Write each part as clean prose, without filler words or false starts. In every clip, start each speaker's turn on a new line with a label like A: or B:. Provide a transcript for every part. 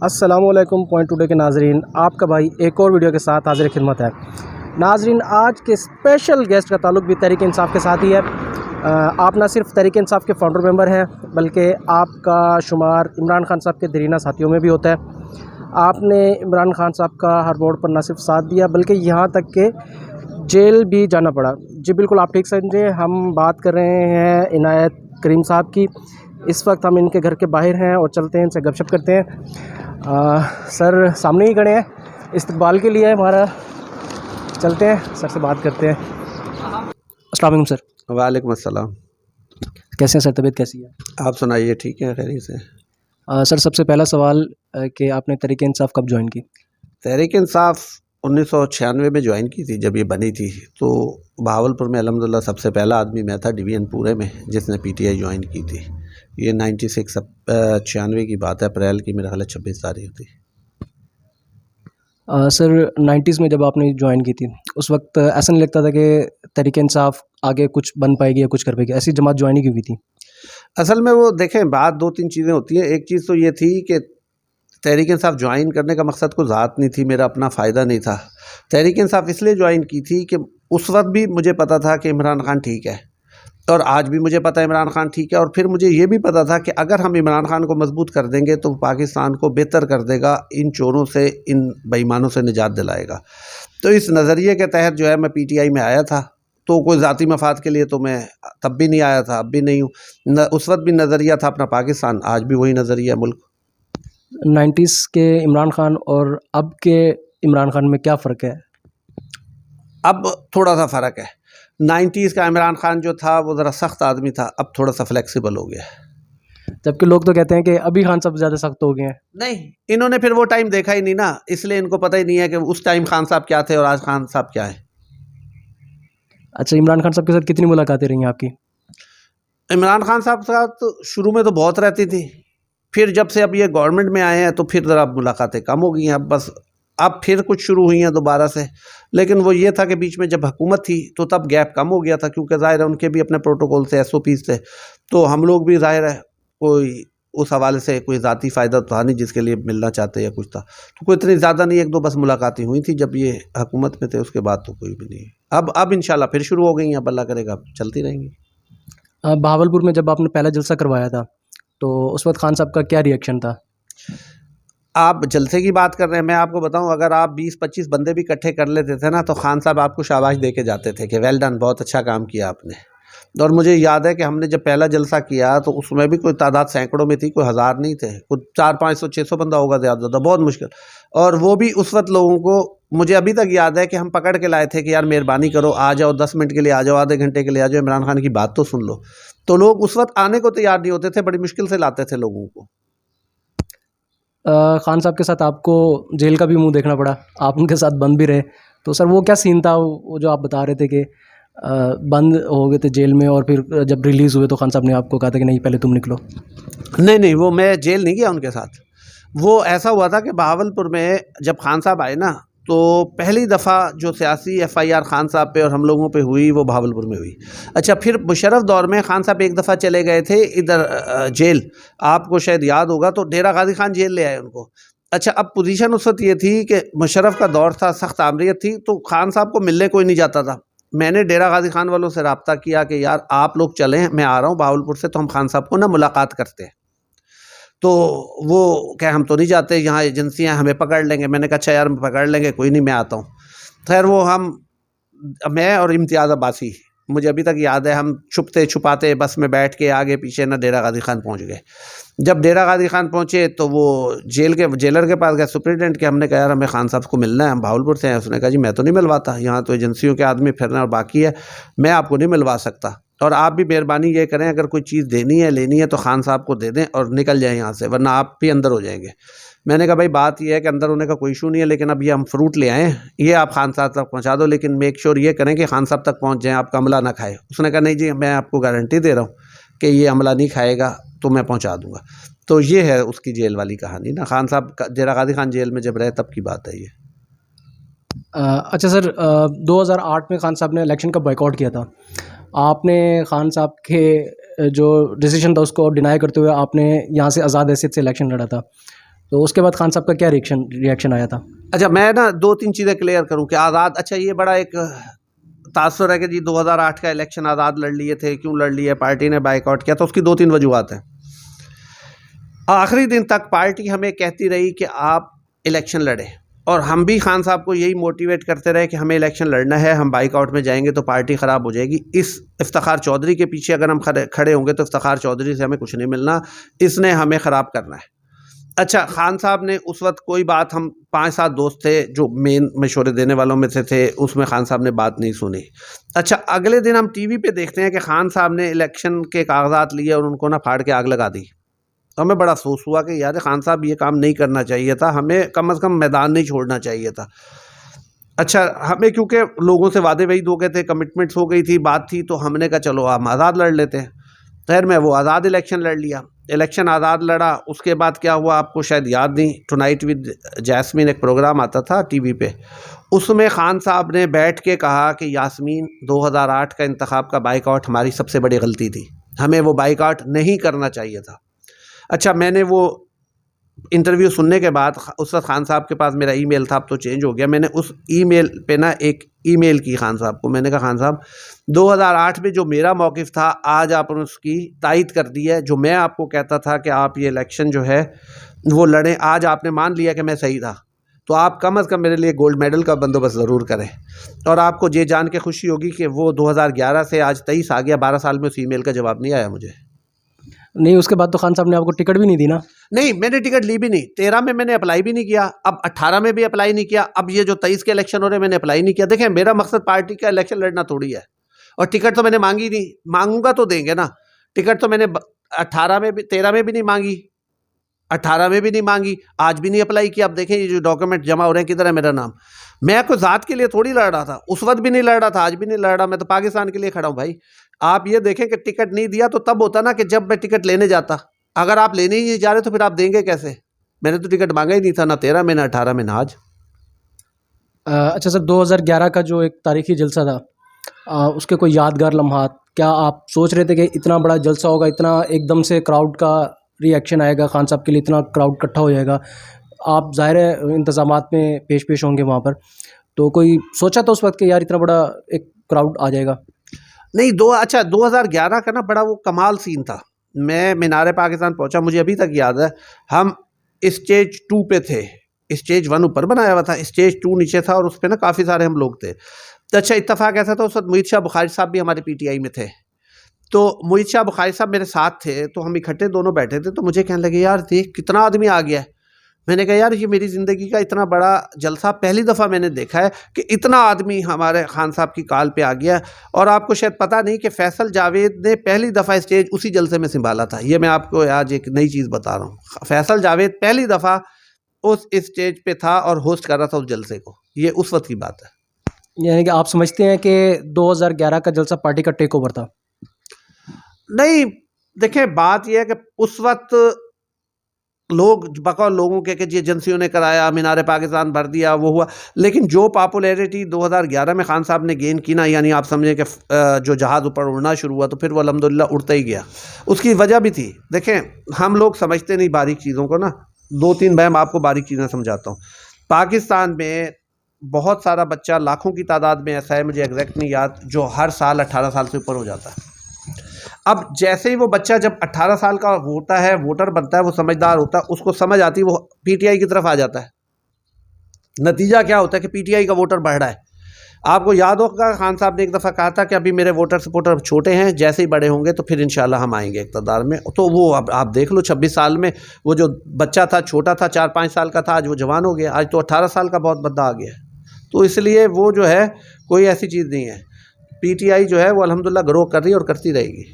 A: अस्सलामुअलैकुम point today के नाजरीन, आपका भाई एक और वीडियो के साथ हाजिर खिदमत है। नाजरीन, आज के स्पेशल गेस्ट का ताल्लुक भी तहरीक इंसाफ के साथ ही है। आप ना सिर्फ तहरीक इंसाफ के फाउंडर मेंबर हैं, बल्कि आपका शुमार इमरान खान साहब के दरीना साथियों में भी होता है। आपने इमरान खान साहब का हर मोड़ पर न सिर्फ साथ दिया, बल्कि यहाँ तक के जेल भी जाना पड़ा। जी बिल्कुल, आप ठीक समझे, हम बात कर रहे हैं इनायत करीम साहब की। इस वक्त हम इनके घर के बाहर हैं और चलते हैं, इनसे गपशप करते हैं। सर सामने ही खड़े हैं इस्तकबाल के लिए हमारा। चलते हैं, सर से बात करते हैं। अस्सलाम वालेकुम सर।
B: वालेकुम अस्सलाम।
A: कैसे हैं सर, तबीयत कैसी है?
B: आप सुनाइए, ठीक है, खैरियत से?
A: सर सबसे पहला सवाल कि आपने तहरीक इंसाफ कब ज्वाइन की?
B: तहरीक इंसाफ 1996 में ज्वाइन की थी, जब ये बनी थी। तो बहावलपुर में अल्हम्दुलिल्लाह सबसे पहला आदमी मैं था डिवीज़न पूरे में जिसने पीटीआई ज्वाइन की थी। ये 96 की बात है, अप्रैल की, मेरा ख्याल है 26 तारीख थी।
A: सर 90s में जब आपने ज्वाइन की थी, उस वक्त ऐसा नहीं लगता था कि तहरीक इंसाफ आगे कुछ बन पाएगी या कुछ कर पाएगी? ऐसी जमात ज्वाइन ही क्यों की थी?
B: असल में वो देखें, बात दो तीन चीज़ें होती हैं। एक चीज़ तो ये थी कि तहरीक इंसाफ ज्वाइन करने का मकसद कोई ज़ात नहीं थी, मेरा अपना फ़ायदा नहीं था। तहरीक इंसाफ इसलिए ज्वाइन की थी कि उस वक्त भी मुझे पता था कि इमरान खान ठीक है, और आज भी मुझे पता है इमरान खान ठीक है। और फिर मुझे ये भी पता था कि अगर हम इमरान खान को मजबूत कर देंगे तो पाकिस्तान को बेहतर कर देगा, इन चोरों से, इन बेईमानों से निजात दिलाएगा। तो इस नज़रिए के तहत जो है मैं पीटीआई में आया था। तो कोई ज़ाती मफाद के लिए तो मैं तब भी नहीं आया था, अब भी नहीं हूँ। उस वक्त भी नज़रिया था अपना पाकिस्तान, आज भी वही नज़रिया मुल्क।
A: 90s के इमरान खान और अब के इमरान खान में क्या फ़र्क है?
B: अब थोड़ा सा फ़र्क है। 90s का इमरान खान जो था वो ज़रा सख्त आदमी था, अब थोड़ा सा फ्लेक्सिबल हो गया।
A: जबकि लोग तो कहते हैं कि अभी खान साहब ज़्यादा सख्त हो गए हैं।
B: नहीं, इन्होंने फिर वो टाइम देखा ही नहीं ना, इसलिए इनको पता ही नहीं है कि उस टाइम खान साहब क्या थे और आज खान साहब क्या है।
A: अच्छा, इमरान खान साहब के साथ कितनी मुलाकातें रही हैं आपकी?
B: इमरान खान साहब के साथ शुरू में तो बहुत रहती थी, फिर जब से अब ये गवर्नमेंट में आए हैं तो फिर ज़रा मुलाकातें कम हो गई हैं। अब बस अब फिर कुछ शुरू हुई हैं दोबारा से। लेकिन वो ये था कि बीच में जब हुकूमत थी तो तब गैप कम हो गया था, क्योंकि ज़ाहिर है उनके भी अपने प्रोटोकॉल से SOPs थे। तो हम लोग भी ज़ाहिर है कोई उस हवाले से कोई ज़ाती फ़ायदा था नहीं जिसके लिए मिलना चाहते या कुछ था। तो कोई इतनी ज़्यादा नहीं, एक दो बस मुलाकातें हुई थी जब ये हुकूमत में थे, उसके बाद तो कोई भी नहीं। अब इंशाल्लाह फिर शुरू हो गई हैं, अब अल्लाह करेगा चलती रहेंगी।
A: बहावलपुर में जब आपने पहला जलसा करवाया था तो उस वक्त खान साहब का क्या रिएक्शन था?
B: आप जलसे की बात कर रहे हैं, मैं आपको बताऊं, अगर आप 20-25 बंदे भी इकट्ठे कर लेते थे ना तो खान साहब आपको शाबाश दे के जाते थे कि वेल डन, बहुत अच्छा काम किया आपने। और मुझे याद है कि हमने जब पहला जलसा किया तो उसमें भी कोई तादाद सैकड़ों में थी, कोई हज़ार नहीं थे, कुछ 400-500-600 बंदा होगा ज़्यादा, बहुत मुश्किल। और वो भी उस वक्त लोगों को, मुझे अभी तक याद है कि हम पकड़ के लाए थे कि यार मेहरबानी करो, आ जाओ, 10 मिनट के लिए आ जाओ, आधे घंटे के लिए आ जाओ, इमरान खान की बात तो सुन लो। तो लोग उस वक्त आने को तैयार नहीं होते थे, बड़ी मुश्किल से लाते थे लोगों को।
A: खान साहब के साथ आपको जेल का भी मुंह देखना पड़ा, आप उनके साथ बंद भी रहे। तो सर वो क्या सीन था, वो जो आप बता रहे थे कि बंद हो गए थे जेल में और फिर जब रिलीज़ हुए तो खान साहब ने आपको कहा था कि नहीं पहले तुम निकलो?
B: नहीं, वो मैं जेल नहीं गया उनके साथ। वो ऐसा हुआ था कि बहावलपुर में जब खान साहब आए ना, तो पहली दफ़ा जो सियासी FIR खान साहब पे और हम लोगों पे हुई वो बहावलपुर में हुई। अच्छा, फिर मुशर्रफ दौर में खान साहब एक दफ़ा चले गए थे इधर जेल, आपको शायद याद होगा, तो डेरा गाजी खान जेल ले आए उनको। अच्छा, अब पोजीशन उस वक्त ये थी कि मुशर्रफ का दौर था, सख्त आमरीत थी, तो खान साहब को मिलने कोई नहीं जाता था। मैंने डेरा गाजी खान वालों से रब्ता किया कि यार आप लोग चलें, मैं आ रहा हूँ बहावलपुर से, तो हम खान साहब को ना मुलाकात करते हैं। तो वो क्या, हम तो नहीं जाते, यहाँ एजेंसियाँ हमें पकड़ लेंगे। मैंने कहा अच्छा यार पकड़ लेंगे, कोई नहीं, मैं आता हूँ। खैर वो मैं और इम्तियाज़ अब्बासी, मुझे अभी तक याद है, हम छुपते छुपाते बस में बैठ के आगे पीछे ना डेरा गाजी खान पहुँच गए। जब डेरा गाजी खान पहुँचे तो वो जेलर के पास गए, सुप्रिटेंडेंट के। हमने कहा यार हमें खान साहब को मिलना है, हम भावलपुर से हैं। उसने कहा जी मैं तो नहीं मिलवाता, यहाँ तो एजेंसियों के आदमी फिरना और बाकी है, मैं आपको नहीं मिलवा सकता। और आप भी मेहरबानी ये करें, अगर कोई चीज़ देनी है लेनी है तो खान साहब को दे दें और निकल जाएं यहाँ से, वरना आप भी अंदर हो जाएंगे। मैंने कहा भाई बात ये है कि अंदर होने का कोई इशू नहीं है, लेकिन अब ये हम फ्रूट ले आए, ये आप खान साहब तक पहुँचा दो, लेकिन मेक श्योर ये करें कि खान साहब तक पहुँच जाएँ, आपका अमला ना खाए। उसने कहा नहीं जी, मैं आपको गारंटी दे रहा हूँ कि ये अमला नहीं खाएगा, तो मैं पहुँचा दूँगा। तो ये है उसकी जेल वाली कहानी ना। खान साहब डेरा गाजी खान जेल में जब रहे तब की बात है ये।
A: अच्छा सर, 2008 में खान साहब ने इलेक्शन का बॉयकॉट किया था। आपने खान साहब के जो डिसीजन था उसको डिनाई करते हुए आपने यहाँ से आज़ाद हैसियत से इलेक्शन लड़ा था। तो उसके बाद खान साहब का क्या रिएक्शन आया था?
B: अच्छा, मैं ना 2-3 चीज़ें क्लियर करूँ कि आज़ाद, अच्छा ये बड़ा एक तासुर है कि जी 2008 का इलेक्शन आज़ाद लड़ लिए थे, क्यों लड़ लिए, पार्टी ने बाइकआउट किया, तो उसकी 2-3 वजूहत हैं। आखिरी दिन तक पार्टी हमें कहती रही कि आप इलेक्शन लड़ें, और हम भी खान साहब को यही मोटिवेट करते रहे कि हमें इलेक्शन लड़ना है, हम बाइकआउट में जाएंगे तो पार्टी ख़राब हो जाएगी। इस इफ्तिखार चौधरी के पीछे अगर हम खड़े होंगे तो इफ्तिखार चौधरी से हमें कुछ नहीं मिलना, इसने हमें ख़राब करना है। अच्छा, खान साहब ने उस वक्त कोई बात, हम 5-7 दोस्त थे जो मेन मशवरे देने वालों में से थे, उसमें खान साहब ने बात नहीं सुनी। अच्छा, अगले दिन हम टीवी पे देखते हैं कि खान साहब ने इलेक्शन के कागजात लिए और उनको ना फाड़ के आग लगा दी। तो हमें बड़ा अफसोस हुआ कि यार खान साहब ये काम नहीं करना चाहिए था, हमें कम से कम मैदान नहीं छोड़ना चाहिए था। अच्छा, हमें क्योंकि लोगों से वादे वही हो गए थे, कमिटमेंट्स हो गई थी, बात थी, तो हमने कहा चलो हम आज़ाद लड़ लेते हैं। खैर मैं वो आज़ाद इलेक्शन लड़ लिया, इलेक्शन आज़ाद लड़ा। उसके बाद क्या हुआ आपको शायद याद नहीं, टुनाइट विद जैस्मीन एक प्रोग्राम आता था टीवी पे, उसमें खान साहब ने बैठ के कहा कि यास्मीन 2008 का इंतखाब का बाइकआउट हमारी सबसे बड़ी गलती थी, हमें वो बाइकआउट नहीं करना चाहिए था। अच्छा, मैंने वो इंटरव्यू सुनने के बाद उस वक्त खान साहब के पास मेरा ईमेल था, अब तो चेंज हो गया, मैंने उस ईमेल पे ना एक ईमेल की खान साहब को, मैंने कहा खान साहब 2008 में जो मेरा मौक़िफ़ था आज आपने उसकी तायद कर दी है। जो मैं आपको कहता था कि आप ये इलेक्शन जो है वो लड़ें, आज आपने मान लिया कि मैं सही था, तो आप कम अज़ कम मेरे लिए गोल्ड मेडल का बंदोबस्त ज़रूर करें। और आपको ये जान के खुशी होगी कि वो 2011 से आज 23 आ गया, 12 साल में उस ईमेल का जवाब नहीं आया मुझे।
A: नहीं, उसके बाद तो खान साहब ने आपको टिकट भी नहीं दी ना?
B: नहीं, मैंने टिकट ली भी नहीं। 13 में मैंने अप्लाई भी नहीं किया, अब 18 में भी अप्लाई नहीं किया, अब ये जो 23 के इलेक्शन हो रहे हैं मैंने अप्लाई नहीं किया। देखें, मेरा मकसद पार्टी का इलेक्शन लड़ना थोड़ी है, और टिकट तो मैंने मांगी नहीं, मांगूंगा तो देंगे ना। टिकट तो मैंने 18 में भी, 13 में भी नहीं मांगी, 18 में भी नहीं मांगी, आज भी नहीं अप्लाई किया। अब देखें ये जो डॉक्यूमेंट जमा हो रहे हैं किधर है मेरा नाम। मैं कोई ज़ात के लिए थोड़ी लड़ रहा था, उस वक्त भी नहीं लड़ रहा था, आज भी नहीं लड़ रहा, मैं तो पाकिस्तान के लिए खड़ा हूँ भाई। आप ये देखें कि टिकट नहीं दिया तो तब होता ना कि जब मैं टिकट लेने जाता, अगर आप लेने ही नहीं जा रहे तो फिर आप देंगे कैसे? मैंने तो टिकट मांगा ही नहीं था, ना 13 में, ना 18 में, ना आज।
A: अच्छा सर, 2011 का जो एक तारीखी जलसा था, उसके कोई यादगार लम्हात, क्या आप सोच रहे थे कि इतना बड़ा जलसा होगा, इतना एकदम से क्राउड का रिएक्शन आएगा खान साहब के लिए, इतना क्राउड इकट्ठा हो जाएगा, आप ज़ाहिर है इंतज़ामात में पेश होंगे वहाँ पर, तो कोई सोचा था उस वक्त कि यार इतना बड़ा एक क्राउड आ जाएगा?
B: नहीं, 2011 का ना बड़ा वो कमाल सीन था। मैं मीनार पाकिस्तान पहुंचा, मुझे अभी तक याद है, हम स्टेज 2 पे थे, स्टेज 1 ऊपर बनाया हुआ था, स्टेज 2 नीचे था, और उस पर ना काफ़ी सारे हम लोग थे। तो अच्छा, इत्तफाक ऐसा था उस वक्त मोहित शाह बुखारी साहब भी हमारे पीटीआई में थे, तो मोहित शाह बुखारी साहब मेरे साथ थे, तो हम इकट्ठे दोनों बैठे थे, तो मुझे कहने लगे यार देख कितना आदमी आ गया है। मैंने कहा यार ये मेरी ज़िंदगी का इतना बड़ा जलसा पहली दफ़ा मैंने देखा है कि इतना आदमी हमारे खान साहब की काल पे आ गया। और आपको शायद पता नहीं कि फैसल जावेद ने पहली दफ़ा स्टेज उसी जलसे में संभाला था। ये मैं आपको आज एक नई चीज़ बता रहा हूँ, फैसल जावेद पहली दफ़ा उस स्टेज पे था और होस्ट कर रहा था उस जलसे को, ये उस वक्त की बात है।
A: यानी कि आप समझते हैं कि 2011 का जलसा पार्टी का टेक ओवर था?
B: नहीं, देखें बात यह है कि उस वक्त लोग बकौल लोगों के कि जी एजेंसियों ने कराया, मीनार पाकिस्तान भर दिया, वो हुआ, लेकिन जो पॉपुलैरिटी 2011 में खान साहब ने गेन की ना, यानी आप समझें कि जो जहाज़ ऊपर उड़ना शुरू हुआ तो फिर वो अल्हम्दुलिल्लाह उड़ता ही गया। उसकी वजह भी थी, देखें हम लोग समझते नहीं बारीक चीज़ों को ना, 2-3 मैं आपको बारीक चीज़ें समझाता हूँ। पाकिस्तान में बहुत सारा बच्चा, लाखों की तादाद में ऐसा है, मुझे एग्जैक्ट नहीं याद, जो हर साल 18 साल से ऊपर हो जाता है। अब जैसे ही वो बच्चा जब 18 साल का होता है, वोटर बनता है, वो समझदार होता है, उसको समझ आती है, वो पीटीआई की तरफ आ जाता है। नतीजा क्या होता है कि पीटीआई का वोटर बढ़ रहा है। आपको याद होगा खान साहब ने एक दफ़ा कहा था कि अभी मेरे वोटर सपोर्टर छोटे हैं, जैसे ही बड़े होंगे तो फिर इंशाल्लाह हम आएंगे इक़्तिदार में। तो वो अब आप देख लो 26 साल में वो जो बच्चा था, छोटा था, 4-5 साल का था, आज वो जवान हो गया, आज तो 18 साल का बहुत बंदा आ गया। तो इसलिए वो जो है कोई ऐसी चीज़ नहीं है, पीटीआई जो है वो अल्हम्दुलिल्लाह ग्रो कर रही है और करती रहेगी।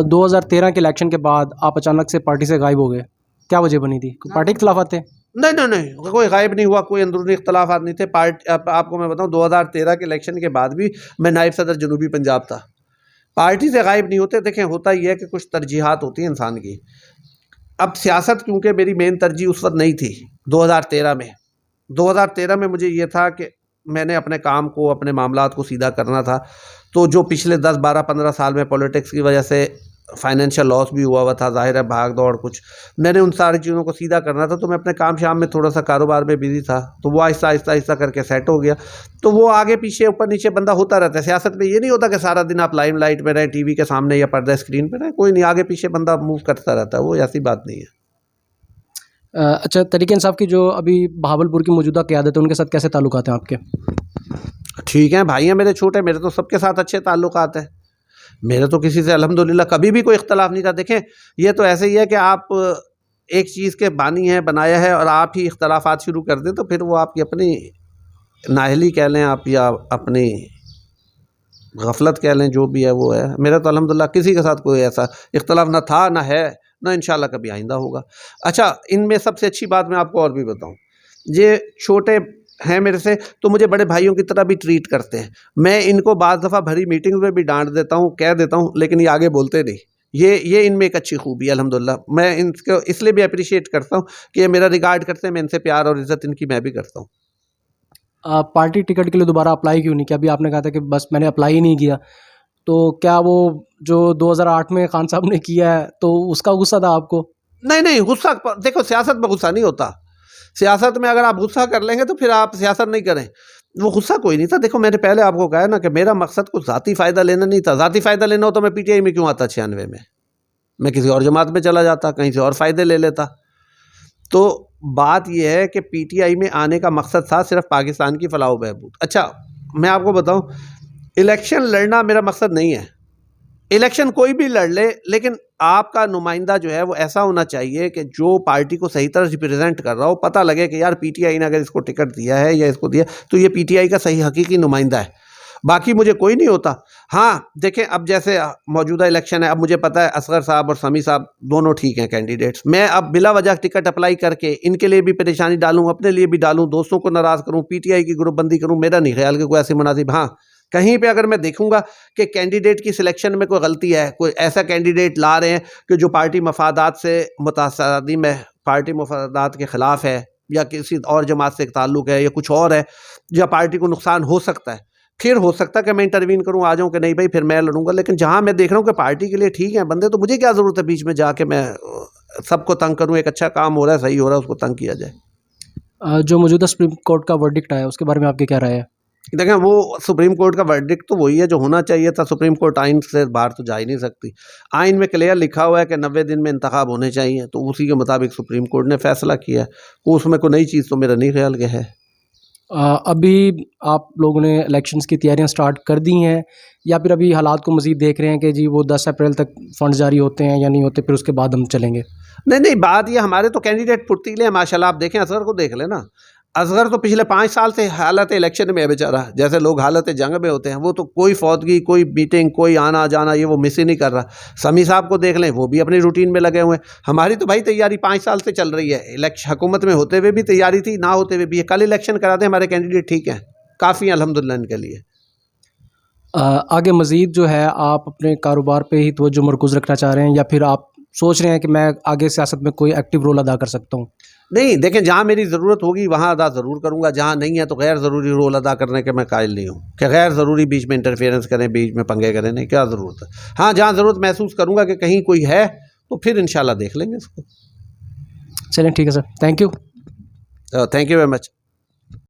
A: 2013 के इलेक्शन के बाद आप अचानक से पार्टी से गायब हो गए, क्या वजह बनी थी? पार्टी के खिलाफ थे?
B: नहीं, कोई गायब नहीं हुआ, कोई अंदरूनी इख्तलाफात नहीं थे। आपको मैं बताऊं 2013 के इलेक्शन के बाद भी मैं नायब सदर जनूबी पंजाब था। पार्टी से गायब नहीं होते। देखें होता ही है कि कुछ तरजीहात होती हैं इंसान की। अब सियासत क्योंकि मेरी मेन तरजीह उस वक्त नहीं थी 2013 में। 2013 में मुझे ये था कि मैंने अपने काम को, अपने मामलात को सीधा करना था। तो जो पिछले 10, 12, 15 साल में पॉलिटिक्स की वजह से फाइनेंशियल लॉस भी हुआ था, ज़ाहिर है भाग दौड़ कुछ, मैंने उन सारी चीज़ों को सीधा करना था, तो मैं अपने काम शाम में थोड़ा सा कारोबार में बिजी था, तो वो आहिस्ता आहिस्ता आहिस्ता करके सेट हो गया। तो वो आगे पीछे ऊपर नीचे बंदा होता रहता है। सियासत में ये नहीं होता कि सारा दिन आप लाइमलाइट में रहें, टीवी के सामने या पर्दा स्क्रीन पर रहें, कोई नहीं, आगे पीछे बंदा मूव करता रहता है, वो ऐसी बात नहीं है।
A: अच्छा, तरीके इंसाफ की जो अभी बहावलपुर की मौजूदा क़यादत है, उनके साथ कैसे ताल्लुकात हैं आपके?
B: ठीक है, भाई हैं मेरे छोटे, मेरे तो सबके साथ अच्छे ताल्लुकात हैं। मेरे तो किसी से अल्हम्दुलिल्लाह कभी भी कोई इख्तलाफ नहीं था। देखें, ये तो ऐसे ही है कि आप एक चीज़ के बानी हैं, बनाया है, और आप ही इख्तलाफात शुरू कर दें, तो फिर वो आपकी अपनी नाअहली कह लें आप, या अपनी गफलत कह लें, जो भी है वो है। मेरा तो अल्हम्दुलिल्लाह किसी के साथ कोई ऐसा इख्तलाफ ना था, ना है, ना इंशाल्लाह कभी आइंदा होगा। अच्छा, इनमें सबसे अच्छी बात मैं आपको और भी बताऊँ, ये छोटे हैं मेरे से, तो मुझे बड़े भाइयों की तरह भी ट्रीट करते हैं। मैं इनको बाज़ दफ़ा भरी मीटिंग्स में भी डांट देता हूँ, कह देता हूँ, लेकिन ये आगे बोलते नहीं। ये इनमें एक अच्छी खूबी है अल्हम्दुलिल्लाह। मैं इनको इसलिए भी अप्रिशिएट करता हूँ कि ये मेरा रिगार्ड करते हैं, मैं इनसे प्यार और इज़्ज़त इनकी मैं भी करता हूँ।
A: पार्टी टिकट के लिए दोबारा अप्लाई क्यों नहीं किया? अभी आपने कहा था कि बस मैंने अप्लाई ही नहीं किया, तो क्या वो जो 2008 में खान साहब ने किया है, तो उसका गुस्सा था आपको?
B: नहीं, गुस्सा देखो, सियासत में गुस्सा नहीं होता। सियासत में अगर आप गुस्सा कर लेंगे तो फिर आप सियासत नहीं करें। वो गुस्सा कोई नहीं था। देखो, मैंने पहले आपको कहा है ना कि मेरा मकसद कुछ ज़ाती फ़ायदा लेना नहीं था। ज़ाती फ़ायदा लेना हो तो मैं पीटीआई में क्यों आता 96 में? मैं किसी और जमात में चला जाता, कहीं से और फ़ायदे ले लेता। तो बात यह है कि पीटीआई में आने का मकसद था सिर्फ पाकिस्तान की फलाह व बहबूद। अच्छा, मैं आपको बताऊं, इलेक्शन लड़ना मेरा मकसद नहीं है। इलेक्शन कोई भी लड़ ले, लेकिन आपका नुमाइंदा जो है वो ऐसा होना चाहिए कि जो पार्टी को सही तरह रिप्रेजेंट कर रहा हो, पता लगे कि यार पीटीआई ने अगर इसको टिकट दिया है या इसको दिया, तो ये पीटीआई का सही हकीकी नुमाइंदा है। बाकी मुझे कोई नहीं होता। हाँ, देखें, अब जैसे मौजूदा इलेक्शन है, अब मुझे पता है असगर साहब और समी साहब दोनों ठीक हैं कैंडिडेट्स। मैं अब बिला वजह टिकट अप्लाई करके इनके लिए भी परेशानी डालूँ, अपने लिए भी डालूँ, दोस्तों को नाराज़ करूँ, पीटीआई की ग्रुपबंदी करूँ, मेरा नहीं ख्याल कि कोई ऐसी मुनासिब। हाँ, कहीं पे अगर मैं देखूंगा कि कैंडिडेट की सिलेक्शन में कोई गलती है, कोई ऐसा कैंडिडेट ला रहे हैं कि जो पार्टी मफादात से मुतासदीम है, पार्टी मफादात के ख़िलाफ़ है, या किसी और जमात से ताल्लुक़ है, या कुछ और है, या पार्टी को नुकसान हो सकता है, फिर हो सकता है कि मैं इंटरवीन करूँ, आ जाऊँ कि नहीं भाई फिर मैं लड़ूंगा। लेकिन जहाँ मैं देख रहा हूँ कि पार्टी के लिए ठीक है बंदे, तो मुझे क्या ज़रूरत है बीच में जाके मैं सबको तंग करूँ। एक अच्छा काम हो रहा है, सही हो रहा है, उसको तंग किया जाए।
A: जो मौजूदा सुप्रीम कोर्ट का वर्डिक्ट आया, उसके बारे में आपकी क्या राय है?
B: देखें, वो सुप्रीम कोर्ट का वर्डिक्ट तो वही है जो होना चाहिए था। सुप्रीम कोर्ट आइन से बाहर तो जा ही नहीं सकती। आइन में क्लियर लिखा हुआ है कि 90 दिन में इंतखाब होने चाहिए, तो उसी के मुताबिक सुप्रीम कोर्ट ने फैसला किया है। उसमें कोई नई चीज़ तो मेरा नहीं ख्याल के है।
A: अभी आप लोगों ने इलेक्शंस की तैयारियां स्टार्ट कर दी हैं, या फिर अभी हालात को मज़ीद देख रहे हैं कि जी वो 10 अप्रैल तक फंड जारी होते हैं या नहीं होते, फिर उसके बाद हम चलेंगे?
B: नहीं, बात ये, हमारे तो कैंडिडेट फुर्तीले हैं माशाल्लाह। आप देखें, असगर को देख लेना। असगर तो पिछले 5 साल से हालत इलेक्शन में है बेचारा। जैसे लोग हालत जंग में होते हैं, वो तो कोई फौतगी, कोई मीटिंग, कोई आना जाना, ये वो मिस ही नहीं कर रहा। समी साहब को देख लें, वो भी अपनी रूटीन में लगे हुए हैं। हमारी तो भाई तैयारी 5 साल से चल रही है। इलेक्शन हुकूमत में होते हुए भी तैयारी थी, ना होते हुए भी। कल इलेक्शन करा दें, हमारे कैंडिडेट ठीक हैं, काफ़ी हैं अल्हम्दुलिल्लाह इनके लिए।
A: आगे मज़ीद जो है आप अपने कारोबार पे ही तवज्जो मरकूज़ रखना चाह रहे हैं, या फिर आप सोच रहे हैं कि मैं आगे सियासत में कोई एक्टिव रोल अदा कर सकता हूँ?
B: नहीं, देखें, जहाँ मेरी ज़रूरत होगी वहाँ अदा ज़रूर करूँगा। जहाँ नहीं है तो गैर ज़रूरी रोल अदा करने के मैं कायल नहीं हूँ कि गैर ज़रूरी बीच में इंटरफेरेंस करें, बीच में पंगे करें, नहीं, क्या ज़रूरत है। हाँ, जहाँ ज़रूरत महसूस करूँगा कि कहीं कोई है, तो फिर इंशाल्लाह देख लेंगे इसको।
A: चलें, ठीक है sir, thank you.
B: Thank you very much.